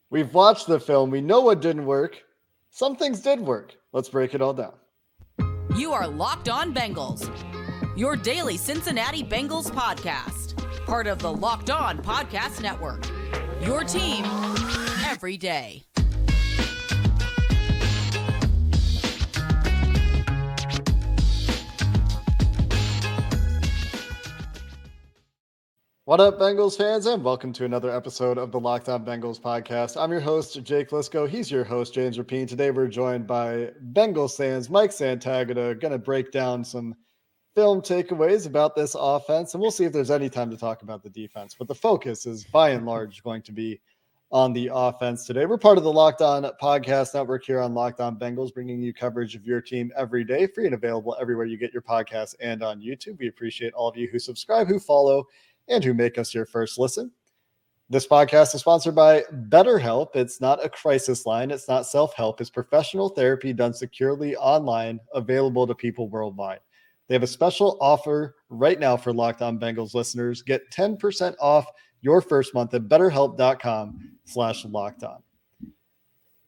We've watched the film. We know what didn't work. Some things did work. Let's break it all down. You are Locked On Bengals, your daily Cincinnati Bengals podcast. Part of the Locked On Podcast Network, your team every day. What up, Bengals fans, and welcome to another episode of the Locked On Bengals podcast. I'm your host, Jake Liscow. He's your host, James Rapien. Today we're joined by Bengals fans, Mike Santagata, going to break down some film takeaways about this offense, and we'll see if there's any time to talk about the defense. But the focus is, by and large, going to be on the offense today. We're part of the Locked On Podcast Network here on Locked On Bengals, bringing you coverage of your team every day, free and available everywhere you get your podcasts and on YouTube. We appreciate all of you who subscribe, who follow, and who make us your first listen. This podcast is sponsored by BetterHelp. It's not a crisis line. It's not self-help. It's professional therapy done securely online, available to people worldwide. They have a special offer right now for Locked On Bengals listeners. Get 10% off your first month at betterhelp.com/lockedon.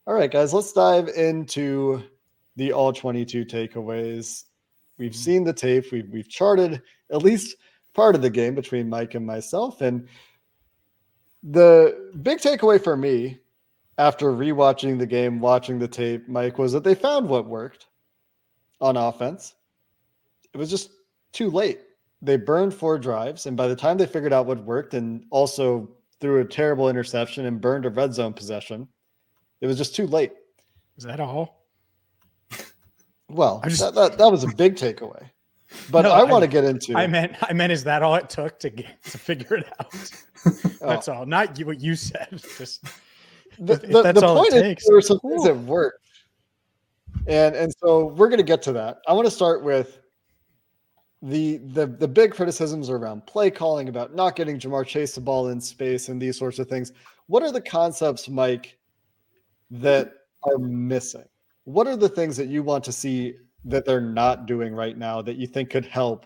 All right, guys, let's dive into the all 22 takeaways. We've seen the tape. We've charted at least part of the game between Mike and myself. And the big takeaway for me after rewatching the game, watching the tape, Mike, was that they found what worked on offense. It was just too late. They burned 4 drives, and by the time they figured out what worked and also threw a terrible interception and burned a red zone possession, it was just too late. Is that all? Well, that was a big takeaway. But no, I want to get into. I meant, is that all it took to figure it out? That's all. Not what you said. Just the point is there were some things that worked, and so we're going to get to that. I want to start with the big criticisms around play calling, about not getting Ja'Marr Chase the ball in space and these sorts of things. What are the concepts, Mike, that are missing? What are the things that you want to see that they're not doing right now that you think could help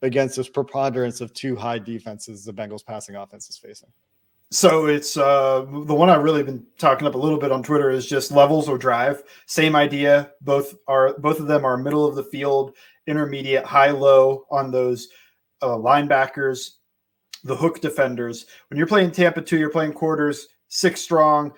against this preponderance of 2 high defenses the Bengals passing offense is facing? So it's the one I've really been talking up a little bit on Twitter is just levels or drive. Same idea. Both of them are middle of the field, intermediate, high, low on those linebackers, the hook defenders. When you're playing Tampa 2, you're playing quarters, 6 strong,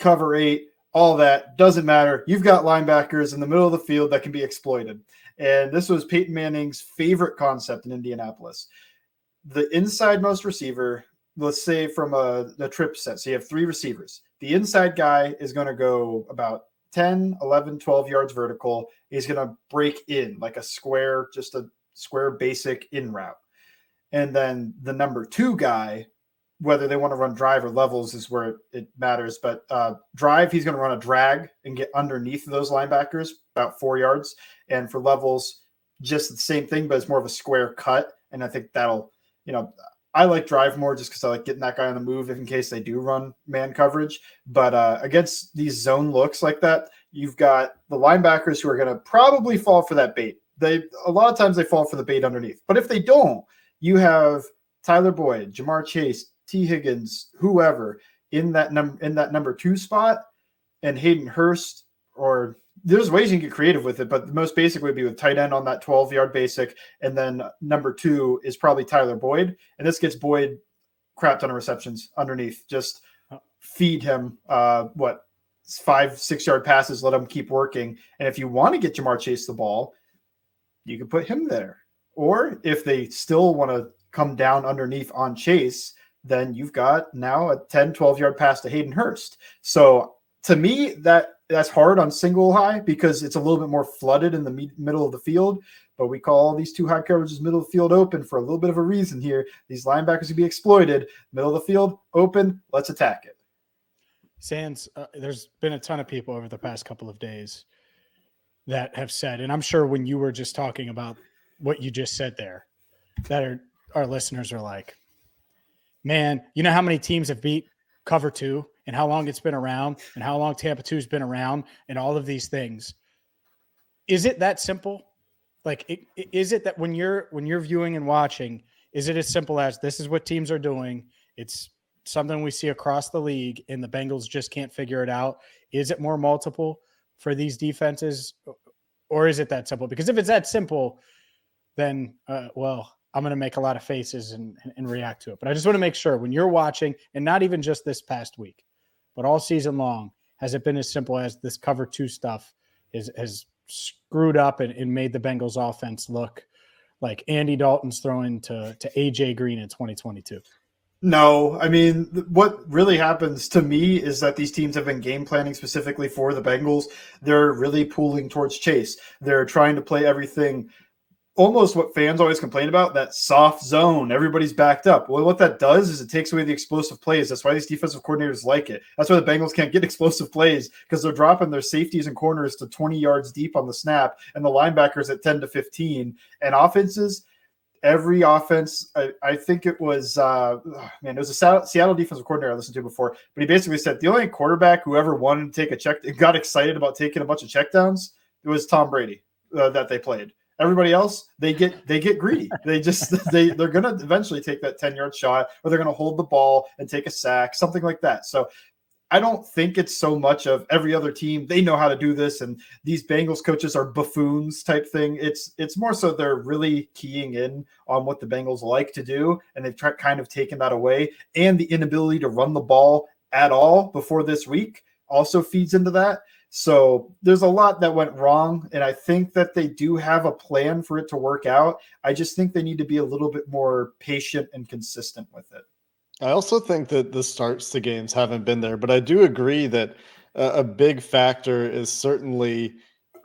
cover 8. All that doesn't matter. You've got linebackers in the middle of the field that can be exploited. And this was Peyton Manning's favorite concept in Indianapolis. The inside-most receiver, let's say from the trip set, so you have 3 receivers. The inside guy is going to go about 10, 11, 12 yards vertical. He's going to break in like a square, just a square basic in route. And then the number 2 guy, whether they want to run drive or levels is where it matters. But drive, he's going to run a drag and get underneath those linebackers about 4 yards. And for levels, just the same thing, but it's more of a square cut. And I think that'll, I like drive more just because I like getting that guy on the move in case they do run man coverage. But against these zone looks like that, you've got the linebackers who are going to probably fall for that bait. A lot of times they fall for the bait underneath. But if they don't, you have Tyler Boyd, Ja'Marr Chase, T. Higgins, whoever in that number 2 spot, and Hayden Hurst, or there's ways you can get creative with it, but the most basic would be with tight end on that 12-yard basic, and then number 2 is probably Tyler Boyd, and this gets Boyd crap ton of receptions underneath. Just feed him 5-6 yard passes, let him keep working, and if you want to get Ja'Marr Chase the ball, you can put him there. Or if they still want to come down underneath on Chase, then you've got now a 10, 12-yard pass to Hayden Hurst. So to me, that's hard on single high because it's a little bit more flooded in the middle of the field. But we call all these 2 high coverages middle of the field open for a little bit of a reason here. These linebackers can be exploited. Middle of the field open. Let's attack it. Sands, there's been a ton of people over the past couple of days that have said, and I'm sure when you were just talking about what you just said there, that our listeners are like, man, you know how many teams have beat cover 2 and how long it's been around and how long Tampa 2's been around and all of these things. Is it that simple? Like, is it that when you're viewing and watching, is it as simple as this is what teams are doing? It's something we see across the league and the Bengals just can't figure it out? Is it more multiple for these defenses, or is it that simple? Because if it's that simple, then, well, I'm going to make a lot of faces and react to it. But I just want to make sure when you're watching, and not even just this past week, but all season long, has it been as simple as this cover 2 stuff has screwed up and made the Bengals offense look like Andy Dalton's throwing to AJ Green in 2022? No, I mean, what really happens to me is that these teams have been game planning specifically for the Bengals. They're really pulling towards Chase. They're trying to play everything almost what fans always complain about, that soft zone. Everybody's backed up. Well, what that does is it takes away the explosive plays. That's why these defensive coordinators like it. That's why the Bengals can't get explosive plays, because they're dropping their safeties and corners to 20 yards deep on the snap and the linebackers at 10 to 15. And offenses, every offense, I think it was, it was a Seattle defensive coordinator I listened to before, but he basically said the only quarterback who ever wanted to take a check, got excited about taking a bunch of checkdowns, it was Tom Brady that they played. Everybody else, they get greedy. They're going to eventually take that 10-yard shot, or they're going to hold the ball and take a sack, something like that. So I don't think it's so much of every other team, they know how to do this, and these Bengals coaches are buffoons type thing. It's more so they're really keying in on what the Bengals like to do, and they've kind of taken that away. And the inability to run the ball at all before this week also feeds into that. So there's a lot that went wrong, and I think that they do have a plan for it to work out. I just think they need to be a little bit more patient and consistent with it. I also think that the starts to games haven't been there, but I do agree that a big factor is certainly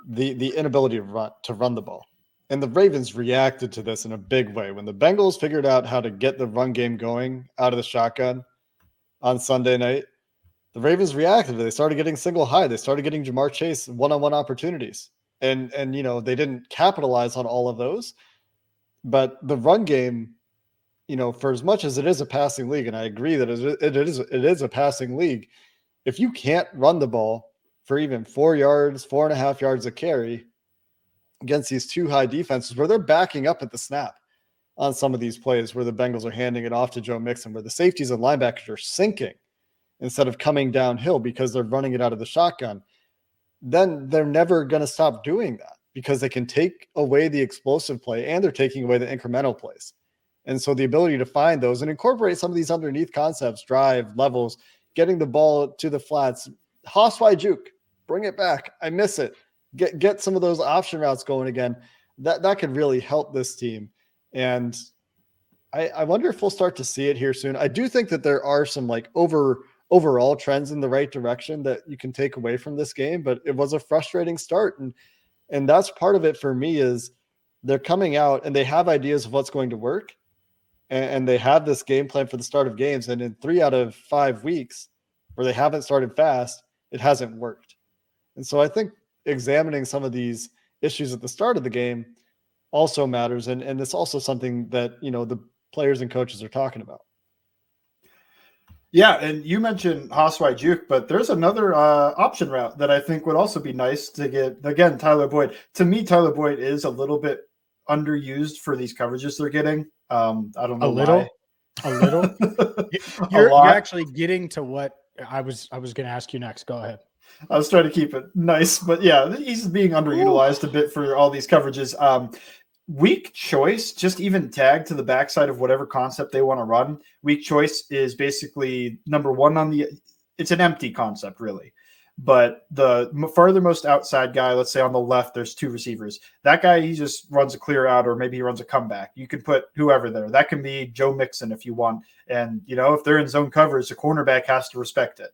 the inability to run the ball. And the Ravens reacted to this in a big way. When the Bengals figured out how to get the run game going out of the shotgun on Sunday night, the Ravens reacted. They started getting single high. They started getting Jamar Chase one-on-one opportunities. And they didn't capitalize on all of those. But the run game, for as much as it is a passing league, and I agree that it is a passing league, if you can't run the ball for even 4 yards, 4.5 yards a carry against these two high defenses where they're backing up at the snap on some of these plays where the Bengals are handing it off to Joe Mixon, where the safeties and linebackers are sinking instead of coming downhill because they're running it out of the shotgun, then they're never going to stop doing that because they can take away the explosive play and they're taking away the incremental plays. And so the ability to find those and incorporate some of these underneath concepts, drive, levels, getting the ball to the flats, Hoss Y juke, bring it back. I miss it. Get some of those option routes going again. That could really help this team. And I wonder if we'll start to see it here soon. I do think that there are some overall trends in the right direction that you can take away from this game, but it was a frustrating start. And that's part of it for me is they're coming out and they have ideas of what's going to work. And they have this game plan for the start of games. And in 3 out of 5 weeks where they haven't started fast, it hasn't worked. And so I think examining some of these issues at the start of the game also matters. And it's also something that, the players and coaches are talking about. Yeah, and you mentioned Hoss Y juke, but there's another option route that I think would also be nice to get. Again, Tyler Boyd. To me, Tyler Boyd is a little bit underused for these coverages they're getting. I don't know why. A little. You're actually getting to what I was going to ask you next. Go ahead. I was trying to keep it nice, but yeah, he's being underutilized a bit for all these coverages. Weak choice, just even tag to the backside of whatever concept they want to run. Weak choice is basically number one it's an empty concept really. But the farthermost outside guy, let's say on the left, there's 2 receivers. That guy, he just runs a clear out or maybe he runs a comeback. You can put whoever there. That can be Joe Mixon if you want. And, if they're in zone coverage, the cornerback has to respect it.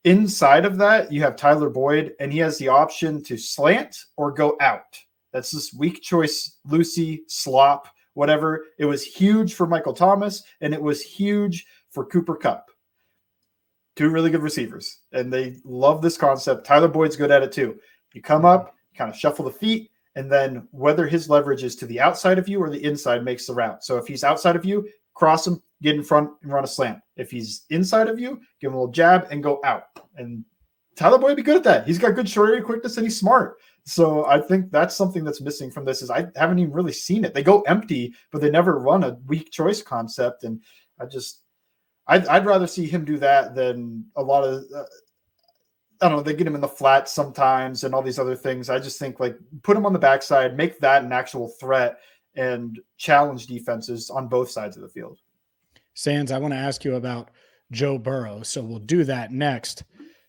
Inside of that, you have Tyler Boyd, and he has the option to slant or go out. That's this weak choice, Lucy, slop, whatever. It was huge for Michael Thomas, and it was huge for Cooper Kupp. 2 really good receivers, and they love this concept. Tyler Boyd's good at it too. You come up, kind of shuffle the feet, and then whether his leverage is to the outside of you or the inside makes the route. So if he's outside of you, cross him, get in front, and run a slant. If he's inside of you, give him a little jab and go out. And Tyler Boyd would be good at that. He's got good short area quickness, and he's smart. So I think that's something that's missing from this is I haven't even really seen it. They go empty, but they never run a weak choice concept, and I'd rather see him do that than a lot of. I don't know. They get him in the flat sometimes and all these other things. I just think like put him on the backside, make that an actual threat, and challenge defenses on both sides of the field. Sands, I want to ask you about Joe Burrow, so we'll do that next.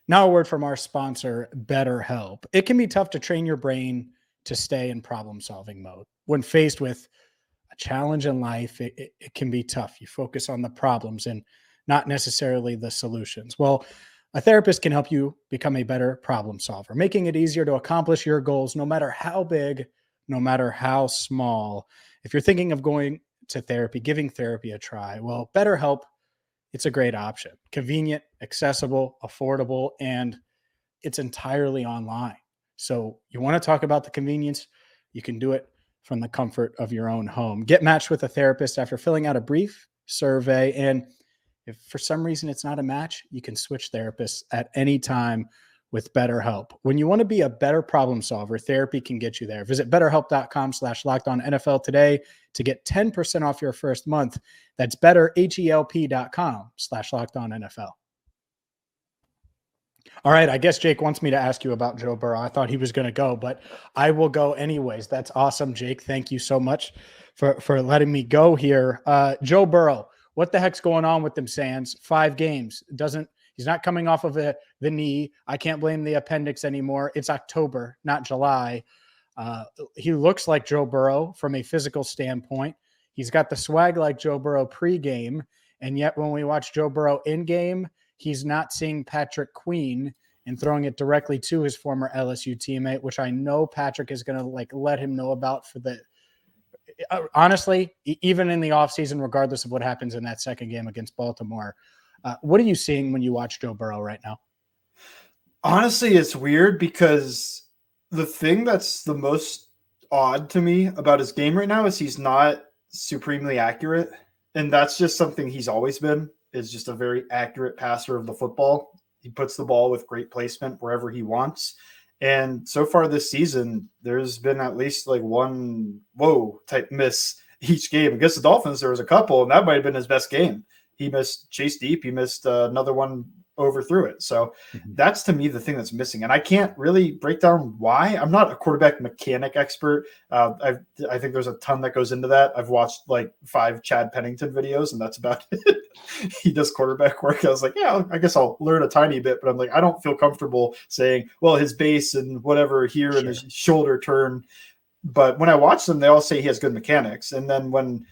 Now a word from our sponsor, BetterHelp. It can be tough to train your brain to stay in problem-solving mode. When faced with a challenge in life, it can be tough. You focus on the problems and not necessarily the solutions. Well, a therapist can help you become a better problem solver, making it easier to accomplish your goals, no matter how big, no matter how small. If you're thinking of going to therapy, giving therapy a try, well, BetterHelp, it's a great option. Convenient, accessible, affordable, and it's entirely online. So you want to talk about the convenience? You can do it from the comfort of your own home. Get matched with a therapist after filling out a brief survey. And if for some reason it's not a match, you can switch therapists at any time with BetterHelp. When you want to be a better problem solver, therapy can get you there. Visit betterhelp.com/lockedonnfl today to get 10% off your first month. That's betterhelp.com/lockedonnfl. All right, I guess Jake wants me to ask you about Joe Burrow. I thought he was going to go, but I will go anyways. That's awesome, Jake. Thank you so much for letting me go here. Joe Burrow, what the heck's going on with them, Sands? 5 games. He's not coming off of the knee. I can't blame the appendix anymore. It's October, not July. He looks like Joe Burrow from a physical standpoint. He's got the swag like Joe Burrow pregame, and yet when we watch Joe Burrow in game, he's not seeing Patrick Queen and throwing it directly to his former LSU teammate, which I know Patrick is going to let him know about for the honestly, even in the offseason, regardless of what happens in that second game against Baltimore. What are you seeing when you watch Joe Burrow right now? Honestly, it's weird because the thing that's the most odd to me about his game right now is he's not supremely accurate. And that's just something he's always been, is just a very accurate passer of the football. He puts the ball with great placement wherever he wants. And so far this season, there's been at least like one whoa type miss each game. Against the Dolphins, there was a couple, and that might have been his best game. He missed chase deep. He missed another one overthrew it. So that's to me the thing that's missing. And I can't really break down why. I'm not a quarterback mechanic expert. I think there's a ton that goes into that. I've watched like 5 Chad Pennington videos, and that's about it. He does quarterback work. I was like, yeah, I guess I'll learn a tiny bit, but I'm like, I don't feel comfortable saying, well, his base and whatever here and his shoulder turn. But when I watch them, they all say he has good mechanics. And then when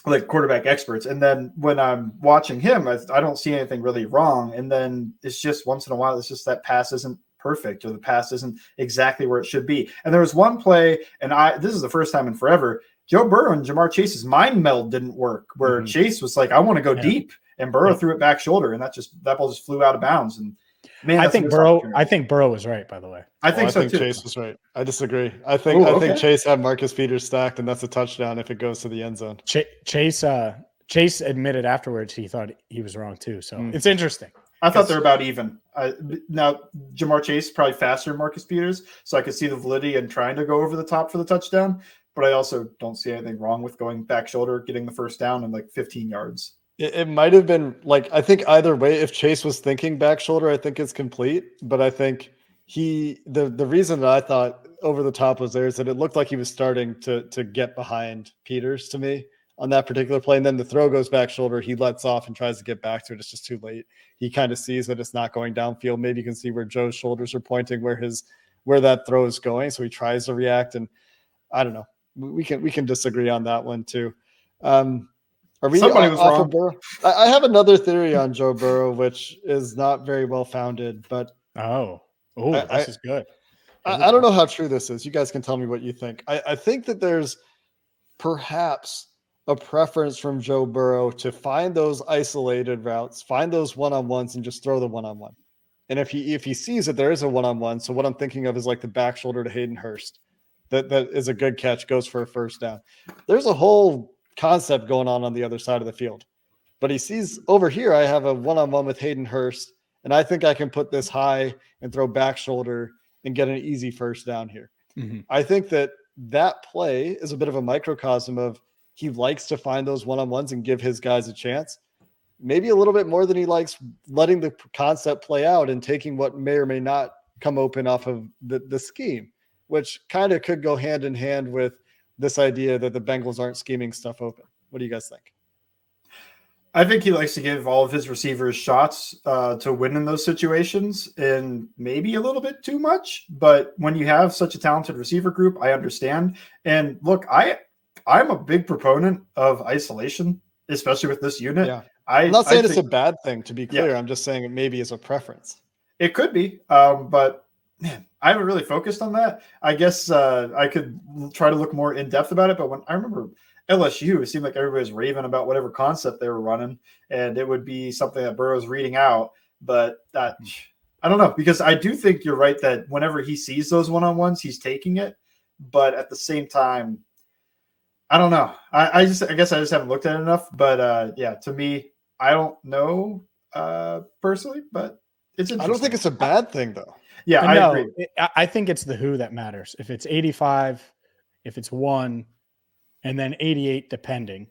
like quarterback experts. And then when I'm watching him, I don't see anything really wrong. And then it's just once in a while, it's just that pass isn't perfect or the pass isn't exactly where it should be. And there was one play, and this is the first time in forever, Joe Burrow and Jamar Chase's mind meld didn't work, where Chase was like, I want to go deep, and Burrow threw it back shoulder, and that ball just flew out of bounds. And man, I think Burrow was right, by the way. I think so too. Chase was right. I disagree. I think Chase had Marcus Peters stacked, and that's a touchdown if it goes to the end zone. Chase admitted afterwards he thought he was wrong too. So it's interesting. I thought they're about even. Now Jamar Chase is probably faster than Marcus Peters, so I could see the validity in trying to go over the top for the touchdown. But I also don't see anything wrong with going back shoulder, getting the first down in like 15 yards. It might have been like, I think either way, if Chase was thinking back shoulder, I think it's complete. But I think the reason that I thought over the top was there is that it looked like he was starting to get behind Peters to me on that particular play. And then the throw goes back shoulder. He lets off and tries to get back to it. It's just too late. He kind of sees that it's not going downfield. Maybe you can see where Joe's shoulders are pointing, where that throw is going. So he tries to react. And I don't know. We can disagree on that one too. Somebody was wrong. Burrow? I have another theory on Joe Burrow, which is not very well founded, but this is good. I don't know how true this is. You guys can tell me what you think. I think that there's perhaps a preference from Joe Burrow to find those isolated routes, find those one-on-ones, and just throw the one-on-one. And if he sees that there is a one-on-one, so what I'm thinking of is like the back shoulder to Hayden Hurst. That is a good catch, goes for a first down. There's a whole concept going on the other side of the field. But he sees over here, I have a one-on-one with Hayden Hurst, and I think I can put this high and throw back shoulder and get an easy first down here. I think that play is a bit of a microcosm of he likes to find those one-on-ones and give his guys a chance. maybe a little bit more than he likes letting the concept play out and taking what may or may not come open off of the scheme, which kind of could go hand in hand with this idea that the Bengals aren't scheming stuff open. What do you guys think? I think he likes to give all of his receivers shots to win in those situations, and maybe a little bit too much. But when you have such a talented receiver group, I understand. And look, I'm a big proponent of isolation, especially with this unit. Yeah. I'm not saying it's a bad thing, to be clear. Yeah. I'm just saying it maybe is a preference. It could be, but man, I haven't really focused on that. I guess I could try to look more in depth about it. But when I remember LSU, it seemed like everybody was raving about whatever concept they were running, and it would be something that Burrow's reading out. But I don't know, because I do think you're right that whenever he sees those one-on-ones, he's taking it. But at the same time, I don't know. I guess I just haven't looked at it enough. But yeah, to me, I don't know personally, but it's interesting. I don't think it's a bad thing, though. Yeah, I agree. I think it's the who that matters. If it's 85, if it's 1, and then 88 depending.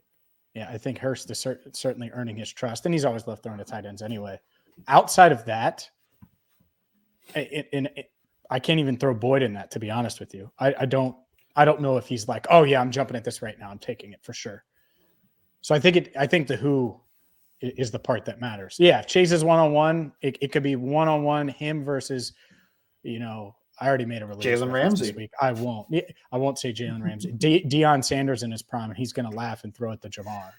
Yeah, I think Hurst is certainly earning his trust, and he's always loved throwing to tight ends anyway. Outside of that, I can't even throw Boyd in that, to be honest with you. I don't know if he's like, oh yeah, I'm jumping at this right now. I'm taking it for sure. So I think the who is the part that matters. Yeah, if Chase is one-on-one, it could be one-on-one, him versus, I already made a release. Jalen Ramsey. This week. I won't say Jalen Ramsey. Deion Sanders in his prime, and he's going to laugh and throw it to Jamar.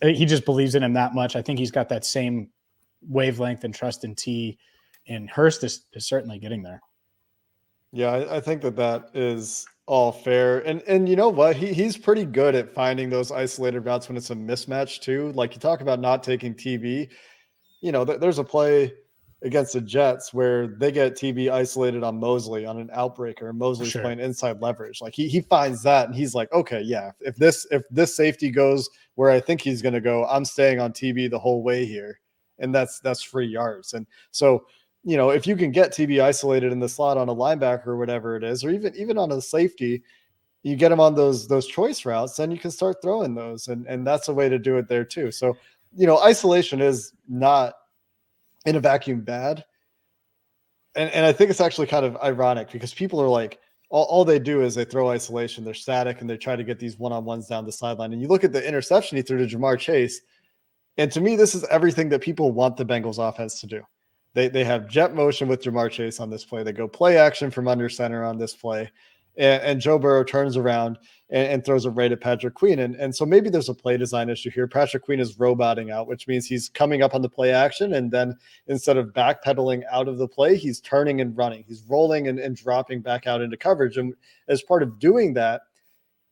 He just believes in him that much. I think he's got that same wavelength and trust in T, and Hurst is certainly getting there. Yeah, I think that is all fair. And you know what? He's pretty good at finding those isolated routes when it's a mismatch too. Like you talk about not taking TB. There's a play against the Jets where they get TB isolated on Mosley on an outbreaker, and Mosley's playing inside leverage. Like he finds that, and he's like, okay, yeah, if this safety goes where I think he's going to go, I'm staying on TB the whole way here, and that's free yards. And so, if you can get TB isolated in the slot on a linebacker or whatever it is, or even on a safety, you get him on those choice routes, then you can start throwing those, and that's a way to do it there too. So, isolation is not in a vacuum bad. And I think it's actually kind of ironic because people are like, all they do is they throw isolation, they're static, and they try to get these one-on-ones down the sideline. And you look at the interception he threw to Jamar Chase, and to me, this is everything that people want the Bengals offense to do. They have jet motion with Jamar Chase on this play. They go play action from under center on this play. And Joe Burrow turns around and throws it right at Patrick Queen. And so maybe there's a play design issue here. Patrick Queen is roboting out, which means he's coming up on the play action. And then instead of backpedaling out of the play, he's turning and running. He's rolling and dropping back out into coverage. And as part of doing that,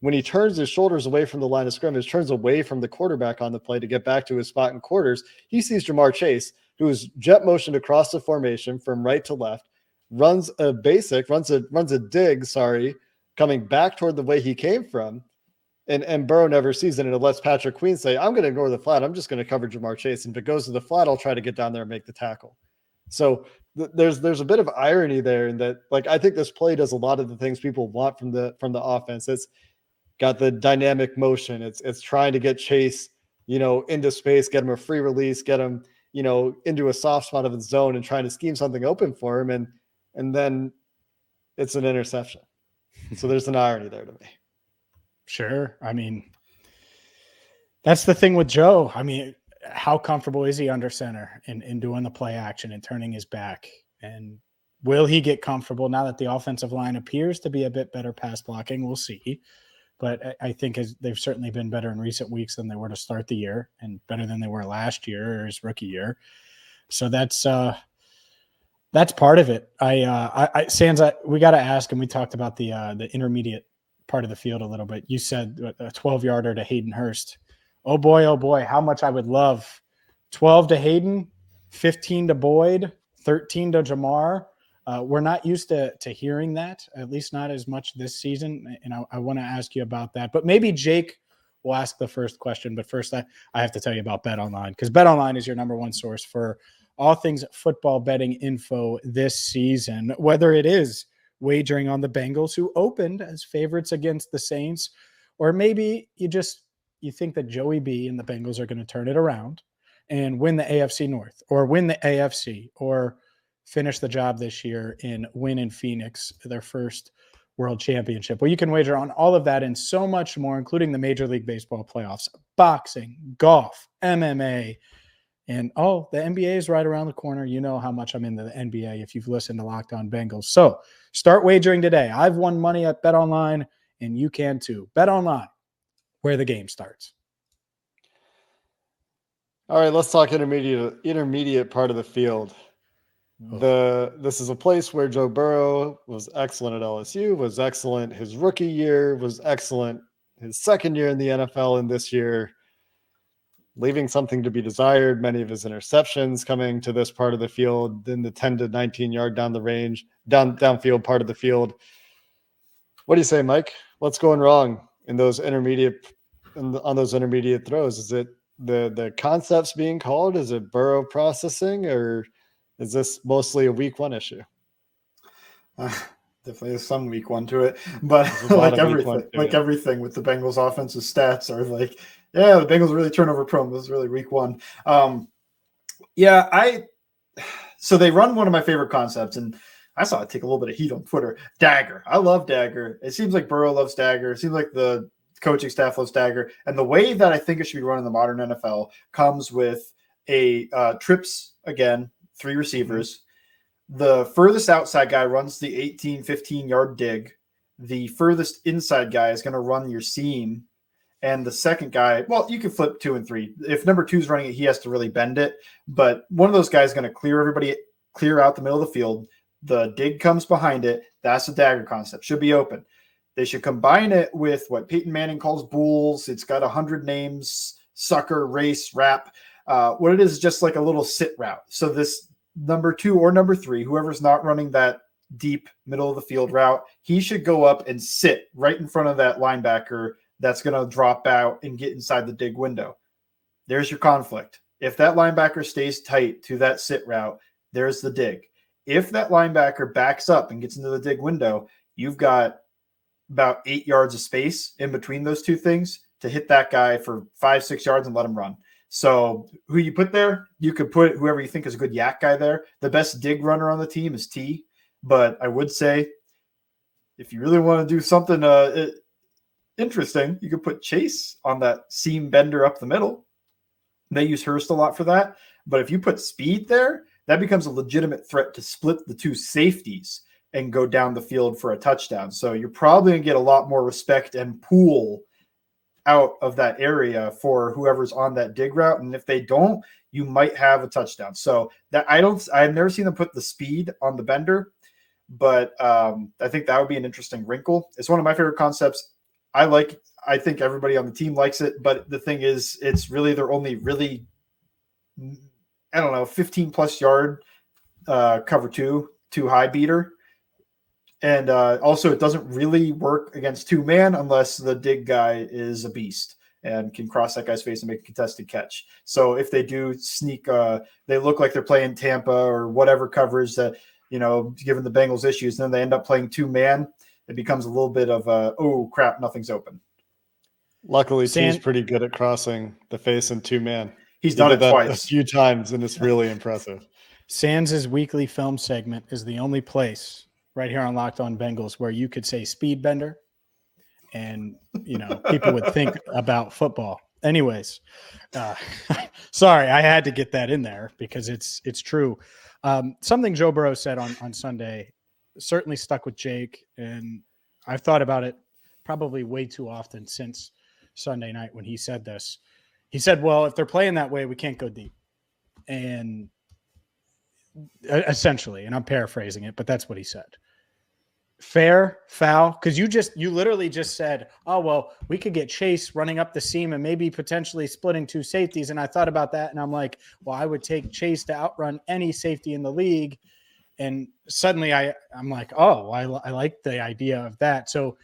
when he turns his shoulders away from the line of scrimmage, turns away from the quarterback on the play to get back to his spot in quarters, he sees Jamar Chase, who is jet motioned across the formation from right to left, runs a dig, coming back toward the way he came from, and Burrow never sees it, and it lets Patrick Queen say, I'm going to ignore the flat. I'm just going to cover Jamar Chase. And if it goes to the flat, I'll try to get down there and make the tackle. So there's a bit of irony there in that, like, I think this play does a lot of the things people want from the offense. It's got the dynamic motion. It's trying to get Chase, into space, get him a free release, get him, into a soft spot of his zone and trying to scheme something open for him. And then it's an interception. So there's an irony there to me. Sure. I mean, that's the thing with Joe. I mean, how comfortable is he under center in doing the play action and turning his back? And will he get comfortable now that the offensive line appears to be a bit better pass blocking? We'll see. But I think they've certainly been better in recent weeks than they were to start the year, and better than they were last year or his rookie year. So that's part of it. Sands, we got to ask, and we talked about the intermediate part of the field a little bit. You said a 12-yarder to Hayden Hurst. Oh boy, how much I would love 12 to Hayden, 15 to Boyd, 13 to Jamar. We're not used to hearing that, at least not as much this season. And I want to ask you about that. But maybe Jake will ask the first question. But first, I have to tell you about BetOnline, because BetOnline is your number one source for all things football betting info this season, whether it is wagering on the Bengals, who opened as favorites against the Saints, or maybe you just you think that Joey B and the Bengals are going to turn it around and win the AFC North or win the AFC or finish the job this year and win in Phoenix, their first world championship. Well, you can wager on all of that and so much more, including the Major League Baseball playoffs, boxing, golf, MMA, and the NBA is right around the corner. You know how much I'm into the NBA if you've listened to Locked On Bengals. So start wagering today. I've won money at BetOnline, and you can too. BetOnline, where the game starts. All right, let's talk intermediate part of the field. This is a place where Joe Burrow was excellent at LSU, was excellent his rookie year, was excellent his second year in the NFL, and this year leaving something to be desired. Many of his interceptions coming to this part of the field in the 10 to 19 yard downfield part of the field. What do you say, Mike? What's going wrong in those on those intermediate throws? Is it the concepts being called? Is it Burrow processing, or is this mostly a week one issue? Definitely is some week one to it, but like everything with the Bengals offensive stats are like, yeah, the Bengals really turnover prone. This is really week one. So they run one of my favorite concepts, and I saw it take a little bit of heat on Twitter. Dagger. I love Dagger. It seems like Burrow loves Dagger. It seems like the coaching staff loves Dagger. And the way that I think it should be run in the modern NFL comes with a trips, again, 3 receivers. The furthest outside guy runs the 18, 15-yard dig. The furthest inside guy is going to run your seam. And the second guy, well, you can flip 2 and 3. If number 2 is running it, he has to really bend it. But one of those guys is going to clear out the middle of the field. The dig comes behind it. That's the dagger concept. Should be open. They should combine it with what Peyton Manning calls bulls. It's got 100 names, sucker, race, rap. What it is just like a little sit route. So this number 2 or number 3, whoever's not running that deep middle of the field route, he should go up and sit right in front of that linebacker that's going to drop out and get inside the dig window. There's your conflict. If that linebacker stays tight to that sit route, there's the dig. If that linebacker backs up and gets into the dig window, you've got about 8 yards of space in between those two things to hit that guy for 5-6 yards and let him run. So who you put there, you could put whoever you think is a good yak guy there. The best dig runner on the team is T. But I would say if you really want to do something interesting, you could put Chase on that seam bender up the middle. They use Hurst a lot for that. But if you put Speed there, that becomes a legitimate threat to split the 2 safeties and go down the field for a touchdown. So you're probably going to get a lot more respect and pool out of that area for whoever's on that dig route. And if they don't, you might have a touchdown. So that I've never seen them put the speed on the bender, but I think that would be an interesting wrinkle. It's one of my favorite concepts. I think everybody on the team likes it, but the thing is, it's really their only really, 15 plus yard cover two high beater. And also it doesn't really work against 2-man unless the dig guy is a beast and can cross that guy's face and make a contested catch. So if they do sneak, they look like they're playing Tampa or whatever coverage that, given the Bengals issues, and then they end up playing 2-man, it becomes a little bit of oh crap, nothing's open. Luckily, T's pretty good at crossing the face in 2-man. He's done it twice a few times, and it's really impressive. Sands' weekly film segment is the only place right here on Locked On Bengals where you could say speed bender and, people would think about football. Anyways, sorry, I had to get that in there because it's true. Something Joe Burrow said on Sunday certainly stuck with Jake, and I've thought about it probably way too often since Sunday night when he said this. He said, well, if they're playing that way, we can't go deep. And essentially, and I'm paraphrasing it, but that's what he said. Fair, foul, because you literally just said, oh, well, we could get Chase running up the seam and maybe potentially splitting 2 safeties. And I thought about that, and I'm like, well, I would take Chase to outrun any safety in the league. And suddenly I'm like, oh, I like the idea of that. So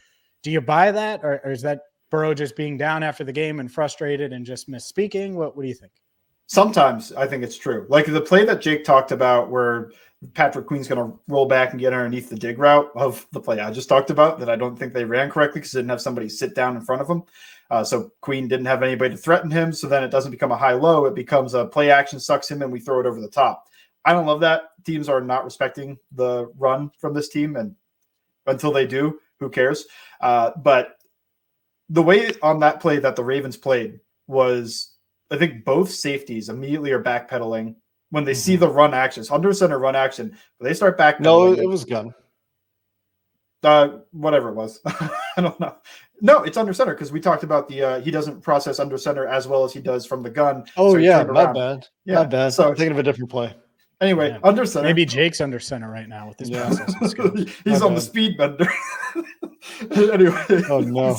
do you buy that, or is that Burrow just being down after the game and frustrated and just misspeaking? What do you think? Sometimes I think it's true. Like the play that Jake talked about where Patrick Queen's going to roll back and get underneath the dig route of the play I just talked about that I don't think they ran correctly because they didn't have somebody sit down in front of him. So Queen didn't have anybody to threaten him. So then it doesn't become a high-low. It becomes a play action, sucks him, and we throw it over the top. I don't love that. Teams are not respecting the run from this team, and until they do, who cares? But the way on that play that the Ravens played was, I think both safeties immediately are backpedaling when they see the run actions, under center run action. But they start backpedaling. No, it was gun. Whatever it was. I don't know. No, it's under center because we talked about he doesn't process under center as well as he does from the gun. Oh, so yeah, my bad. Yeah. My bad. So I'm thinking of a different play. Anyway, Man, under center. Maybe Jake's under center right now with his processing skills. He's on the speed bender. Anyway. Oh, no.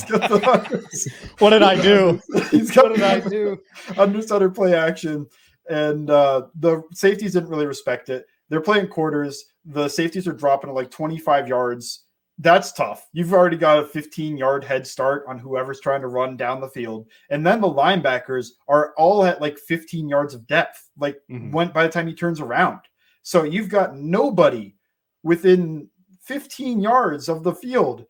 What did I do? What did I do? Under center play action. And the safeties didn't really respect it. They're playing quarters. The safeties are dropping to like 25 yards. That's tough. You've already got a 15-yard head start on whoever's trying to run down the field. And then the linebackers are all at like 15 yards of depth, by the time he turns around. So you've got nobody within 15 yards of the field.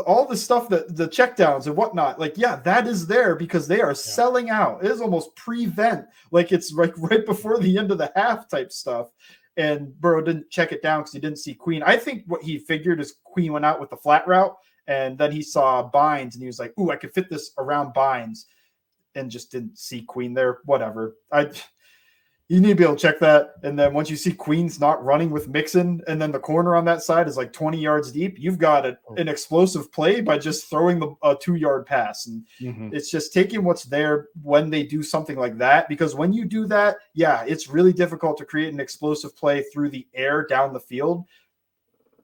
All the stuff that the checkdowns and whatnot, that is there because they are selling out. It is almost prevent, like it's like right before the end of the half type stuff. And Burrow didn't check it down because he didn't see Queen. I think what he figured is Queen went out with the flat route, and then he saw Bynes, and he was like, "Ooh, I could fit this around Bynes," and just didn't see Queen there. Whatever. You need to be able to check that. And then once you see Queen's not running with Mixon, and then the corner on that side is like 20 yards deep, you've got an explosive play by just throwing a 2-yard pass. And it's just taking what's there when they do something like that. Because when you do that, it's really difficult to create an explosive play through the air down the field.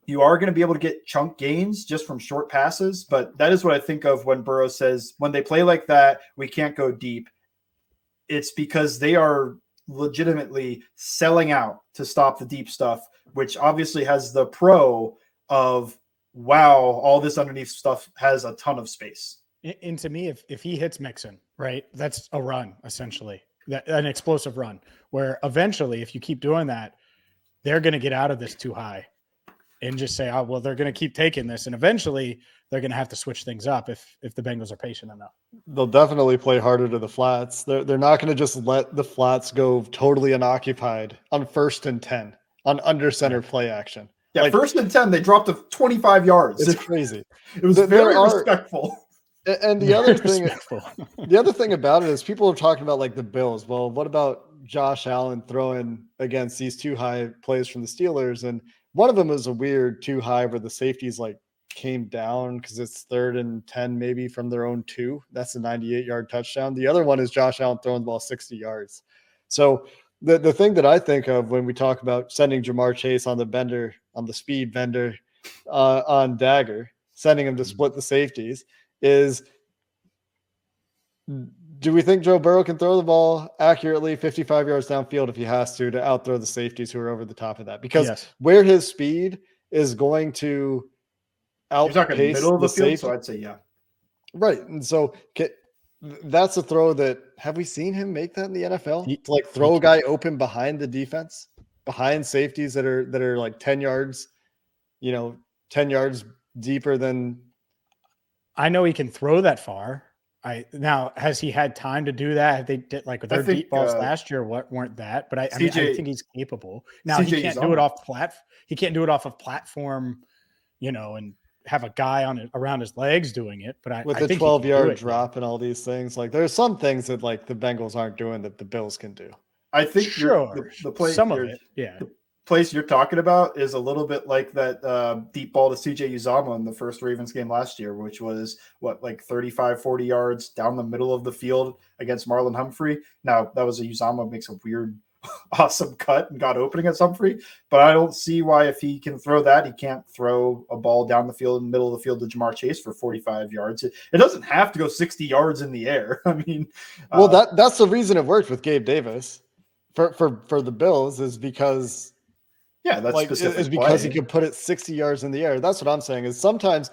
You are going to be able to get chunk gains just from short passes. But that is what I think of when Burrow says, when they play like that, we can't go deep. It's because they are legitimately selling out to stop the deep stuff, which obviously has the pro of, wow, all this underneath stuff has a ton of space. And to me, if he hits Mixon, right, that's a run, essentially, an explosive run, where eventually, if you keep doing that, they're going to get out of this too high and just say, oh, well, they're going to keep taking this. And eventually they're going to have to switch things up if the Bengals are patient enough. They'll definitely play harder to the flats. They're not going to just let the flats go totally unoccupied on 1st and 10 on under center play action. Yeah, 1st and 10, they dropped to 25 yards. It's crazy. It was very respectful. And the other thing about it is people are talking about like the Bills. Well, what about Josh Allen throwing against these too high plays from the Steelers? And one of them was a weird too high where the safeties like came down because it's 3rd and 10 maybe from their own 2. That's a 98-yard touchdown. The other one is Josh Allen throwing the ball 60 yards. So the thing that I think of when we talk about sending Jamar Chase on the speed vendor on Dagger, sending him to split the safeties, is do we think Joe Burrow can throw the ball accurately 55 yards downfield if he has to outthrow the safeties who are over the top of that? Because where his speed is going to outpace You're talking middle of the field, safety. so I'd say Right. And so that's a throw that – have we seen him make that in the NFL? To like throw a guy open behind the defense, behind safeties that are like 10 yards, 10 yards deeper than – I know he can throw that far. Now, has he had time to do that? Have they did like their deep balls last year? Weren't that? But I think he's capable. Now he can't do it off He can't do it off of platform, and have a guy around his legs doing it. But with the 12-yard drop and all these things, like there's some things that like the Bengals aren't doing that the Bills can do. I think the play, some of it, yeah. The place you're talking about is a little bit like that deep ball to CJ Uzomah in the first Ravens game last year, which was like 35, 40 yards down the middle of the field against Marlon Humphrey. Now that was Uzomah makes a weird, awesome cut and got opening at Humphrey, but I don't see why if he can throw that, he can't throw a ball down the field in the middle of the field to Jamar Chase for 45 yards. It doesn't have to go 60 yards in the air. I mean, well, that's the reason it worked with Gabe Davis for the Bills is because that's like is because he could put it 60 yards in the air. That's what I'm saying is sometimes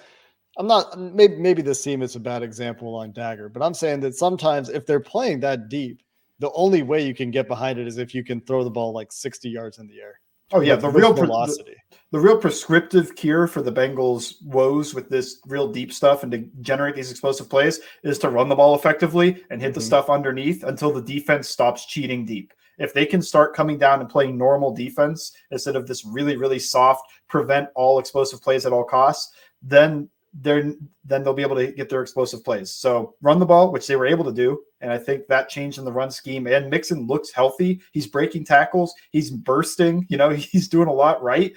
I'm not maybe this team is a bad example on Dagger, but I'm saying that sometimes if they're playing that deep, the only way you can get behind it is if you can throw the ball like 60 yards in the air. Oh yeah, with velocity. The real prescriptive cure for the Bengals' woes with this real deep stuff and to generate these explosive plays is to run the ball effectively and hit the stuff underneath until the defense stops cheating deep. If they can start coming down and playing normal defense instead of this really, really soft, prevent all explosive plays at all costs, then they'll be able to get their explosive plays. So run the ball, which they were able to do. And I think that change in the run scheme, and Mixon looks healthy. He's breaking tackles. He's bursting. He's doing a lot right.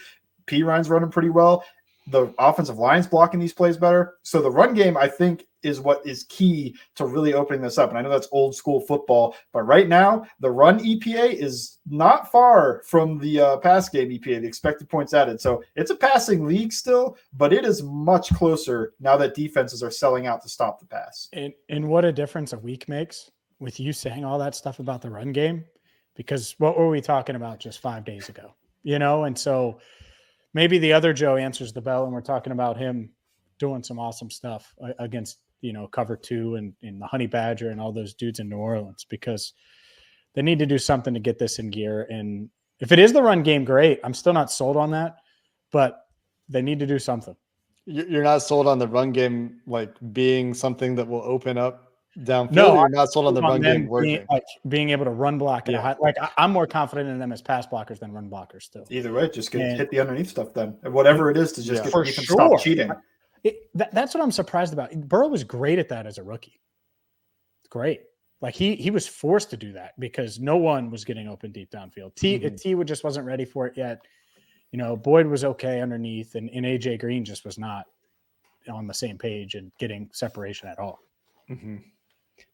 P. Ryan's running pretty well. The offensive line's blocking these plays better. So the run game, I think, is what is key to really opening this up. And I know that's old school football, but right now the run EPA is not far from the pass game EPA, the expected points added. So it's a passing league still, but it is much closer now that defenses are selling out to stop the pass. And what a difference a week makes with you saying all that stuff about the run game, because what were we talking about just 5 days ago? And so maybe the other Joe answers the bell and we're talking about him doing some awesome stuff against, cover 2 and the Honey Badger and all those dudes in New Orleans, because they need to do something to get this in gear. And if it is the run game, great. I'm still not sold on that, but they need to do something. You're not sold on the run game, like being something that will open up downfield? No, you're not sold on the run game working. Being able to run block. I'm more confident in them as pass blockers than run blockers still. Either way, just hit the underneath stuff then. And whatever it is to just get for sure. Stop cheating. That's what I'm surprised about. Burrow was great at that as a rookie. Great. Like he was forced to do that because no one was getting open deep downfield. T just wasn't ready for it yet. Boyd was okay underneath, and AJ Green just was not on the same page and getting separation at all. Mm-hmm.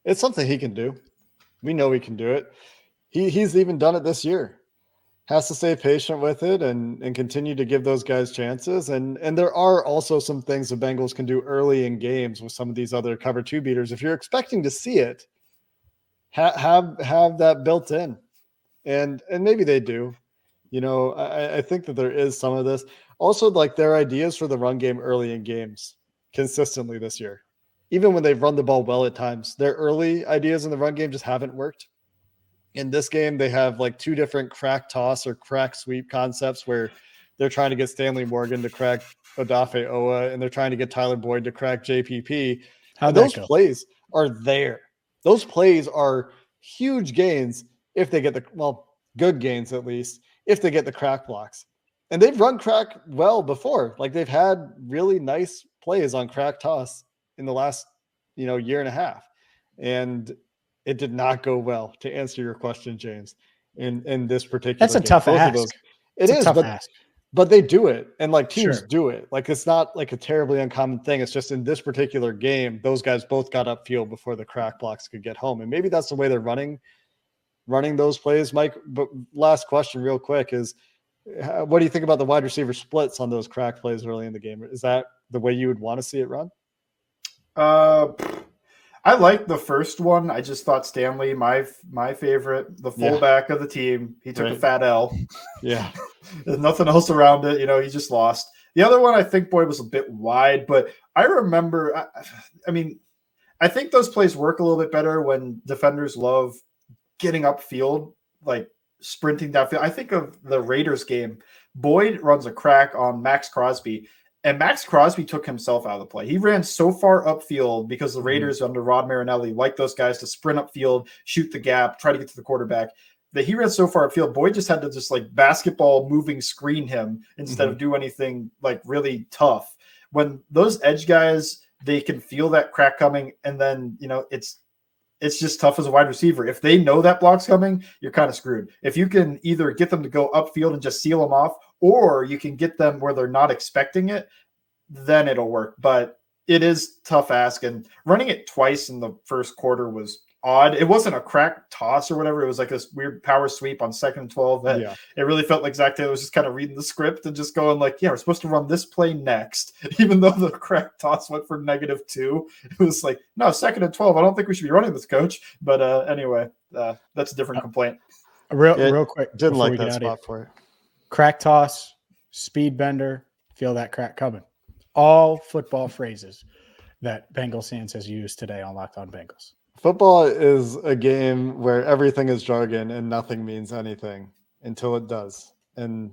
It's something he can do. We know he can do it. He's even done it this year. Has to stay patient with it and continue to give those guys chances. And there are also some things the Bengals can do early in games with some of these other cover 2 beaters. If you're expecting to see it, have that built in. And maybe they do. I think that there is some of this. Also, like their ideas for the run game early in games consistently this year. Even when they've run the ball well at times, their early ideas in the run game just haven't worked. In this game, they have like 2 different crack toss or crack sweep concepts where they're trying to get Stanley Morgan to crack Odafe Owa, and they're trying to get Tyler Boyd to crack JPP. Those plays are there. Those plays are huge gains if they get good gains at least, if they get the crack blocks. And they've run crack well before. Like they've had really nice plays on crack toss in the last, year and a half. And it did not go well, to answer your question, James, in this particular That's a game. tough ask. It is, but they do it. And like teams do it. Like it's not like a terribly uncommon thing. It's just in this particular game, those guys both got upfield before the crack blocks could get home. And maybe that's the way they're running those plays, Mike. But last question real quick is, what do you think about the wide receiver splits on those crack plays early in the game? Is that the way you would want to see it run? I like the first one. I just thought Stanley, my favorite, the fullback of the team, he took a fat L. Yeah. There's nothing else around it. He just lost. The other one, I think Boyd was a bit wide, but I remember, I think those plays work a little bit better when defenders love getting upfield, like sprinting downfield. I think of the Raiders game. Boyd runs a crack on Max Crosby, and Max Crosby took himself out of the play. He ran so far upfield because the Raiders under Rod Marinelli like those guys to sprint upfield, shoot the gap, try to get to the quarterback, that he ran so far upfield. Boyd just had to just like basketball moving screen him instead of do anything like really tough. When those edge guys, they can feel that crack coming, and then, it's just tough as a wide receiver. If they know that block's coming, you're kind of screwed. If you can either get them to go upfield and just seal them off, or you can get them where they're not expecting it, then it'll work. But it is tough ask, and running it twice in the first quarter was odd. It wasn't a crack toss or whatever. It was like this weird power sweep on 2nd and 12. It really felt like Zach Taylor was just kind of reading the script and just going like, yeah, we're supposed to run this play next. Even though the crack toss went for -2, it was like, no, 2nd and 12. I don't think we should be running this, coach. But anyway, that's a different complaint. Real quick. Didn't like that spot for it. Crack toss, speed bender, feel that crack coming. All football phrases that Bengals fans has used today on Locked On Bengals. Football is a game where everything is jargon and nothing means anything until it does. And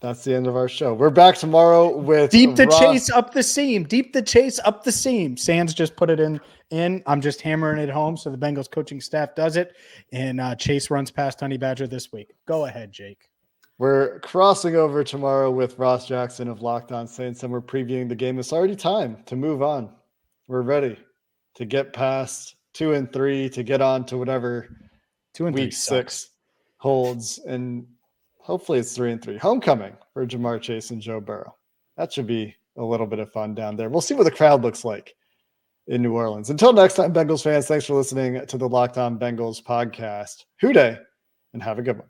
That's the end of our show. We're back tomorrow with Deep the Ross. chase up the seam. Deep the chase up the seam. Sands just put it in. I'm just hammering it home so the Bengals coaching staff does it. And Chase runs past Honey Badger this week. Go ahead, Jake. We're crossing over tomorrow with Ross Jackson of Locked On Saints, and we're previewing the game. It's already time to move on. We're ready to get past 2 and 3 to get on to whatever 2 and 3 week 6 holds, and hopefully it's 3 and 3. Homecoming for Jamar Chase and Joe Burrow. That should be a little bit of fun down there. We'll see what the crowd looks like in New Orleans. Until next time, Bengals fans, thanks for listening to the Locked On Bengals podcast. Hoo day, and have a good one.